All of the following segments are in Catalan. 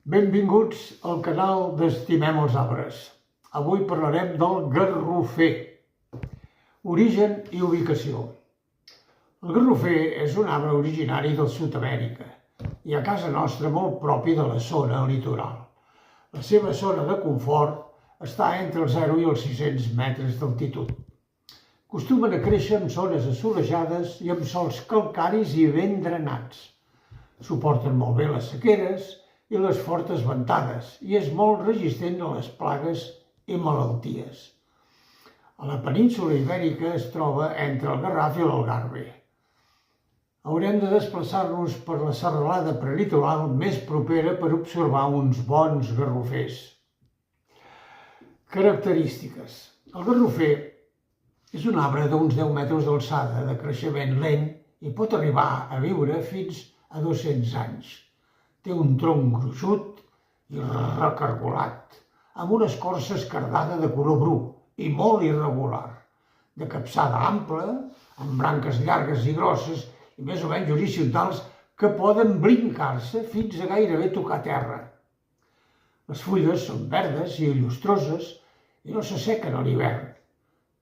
Benvinguts al canal d'Estimem els arbres. Avui parlarem del garrofer. Origen i ubicació. El garrofer és un arbre originari del Sud-amèrica i a casa nostra molt propi de la zona litoral. La seva zona de confort està entre els 0 i els 600 metres d'altitud. Acostumen a créixer en zones assolellades i amb sòls calcaris i ben drenats. Suporten molt bé les sequeres i les fortes ventades i és molt resistent a les plagues i malalties. A la península Ibèrica es troba entre el Garraf i l'Algarve. Haurem de desplaçar-nos per la serralada prelitoral més propera per observar uns bons garrofers. Característiques. El garrofer és un arbre d'uns 10 metres d'alçada, de creixement lent i pot arribar a viure fins a 200 anys. Té un tronc gruixut i recargolat, amb una escorça esquerdada de color bru i molt irregular, de capçada ampla, amb branques llargues i grosses i més o menys horitzontals que poden brincar-se fins a gairebé tocar terra. Les fulles són verdes i llustroses i no s'assequen a l'hivern.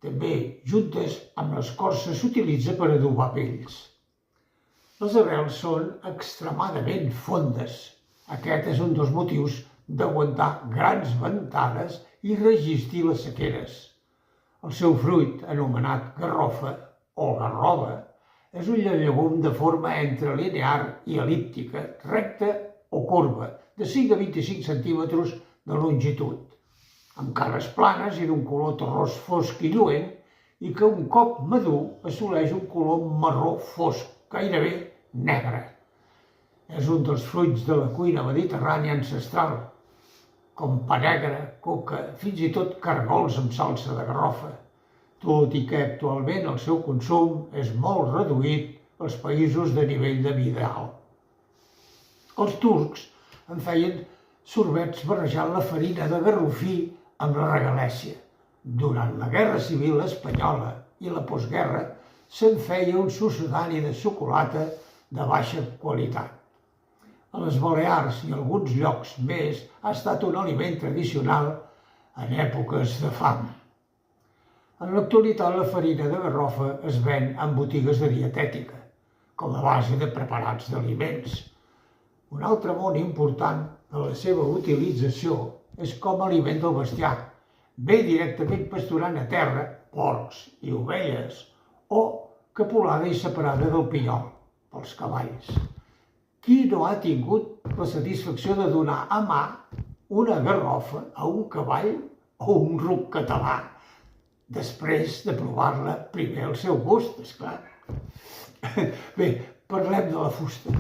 També, juntes amb l'escorça, s'utilitza per adobar pells. Les arrels són extremadament fondes. Aquest és un dels motius d'aguantar grans ventades i resistir les sequeres. El seu fruit, anomenat garrofa o garrova, és un llegum de forma entre linear i el·líptica, recta o corba, de 5 a 25 centímetres de longitud, amb cares planes i d'un color terrós fosc i lluent, i que un cop madur assoleix un color marró fosc, gairebé negre. És un dels fruits de la cuina mediterrània ancestral, com pa negre, coca, fins i tot caragols amb salsa de garrofa, tot i que actualment el seu consum és molt reduït als països de nivell de vida alt. Els turcs en feien sorbets barrejant la farina de garrofí amb la regalèssia. Durant la Guerra Civil Espanyola i la postguerra se'n feia un succedani de xocolata de baixa qualitat. A les Balears i alguns llocs més ha estat un aliment tradicional en èpoques de fam. En l'actualitat la farina de garrofa es ven en botigues de dietètica, com a base de preparats d'aliments. Un altre món important de la seva utilització és com a aliment del bestiar, bé directament pasturant a terra, porcs i ovelles, o capolada i separada del pinyol, pels cavalls. Qui no ha tingut la satisfacció de donar a mà una garrofa a un cavall o un ruc català, després de provar-la primer al seu gust, esclar. Bé, parlem de la fusta.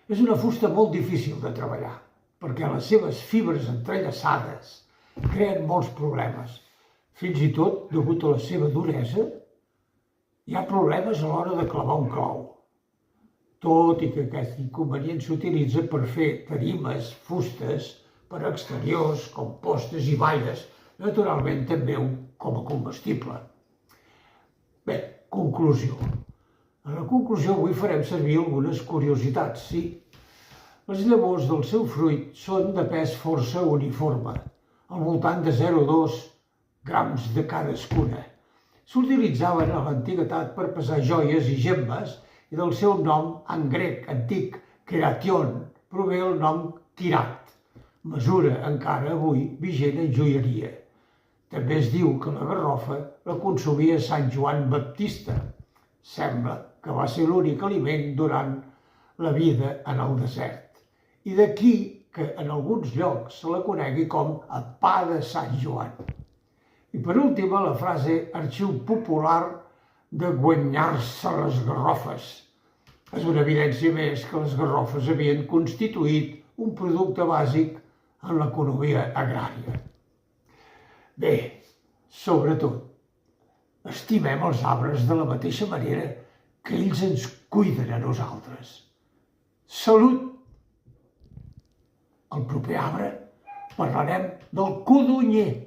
És una fusta molt difícil de treballar, perquè les seves fibres entrellaçades creen molts problemes. Fins i tot, degut a la seva duresa, hi ha problemes a l'hora de clavar un clau. Tot i que aquest inconvenient s'utilitza per fer tarimes, fustes, per a exteriors, com postes i valles, naturalment també com a combustible. Bé, conclusió. En la conclusió avui farem servir algunes curiositats, sí. Les llavors del seu fruit són de pes força uniforme, al voltant de 0,2 grams de cadascuna. S'utilitzaven a l'antiguitat per pesar joies i gemmes i del seu nom en grec antic, keration, prové el nom quirat, mesura encara avui vigent en joieria. També es diu que la garrofa la consumia Sant Joan Baptista. Sembla que va ser l'únic aliment durant la vida en el desert. I d'aquí que en alguns llocs se la conegui com a pa de Sant Joan. I per últim, la frase arxiu popular de guanyar-se les garrofes. És una evidència més que les garrofes havien constituït un producte bàsic en l'economia agrària. Bé, sobretot, estimem els arbres de la mateixa manera que ells ens cuiden a nosaltres. Salut! Al proper arbre parlarem del codonyer.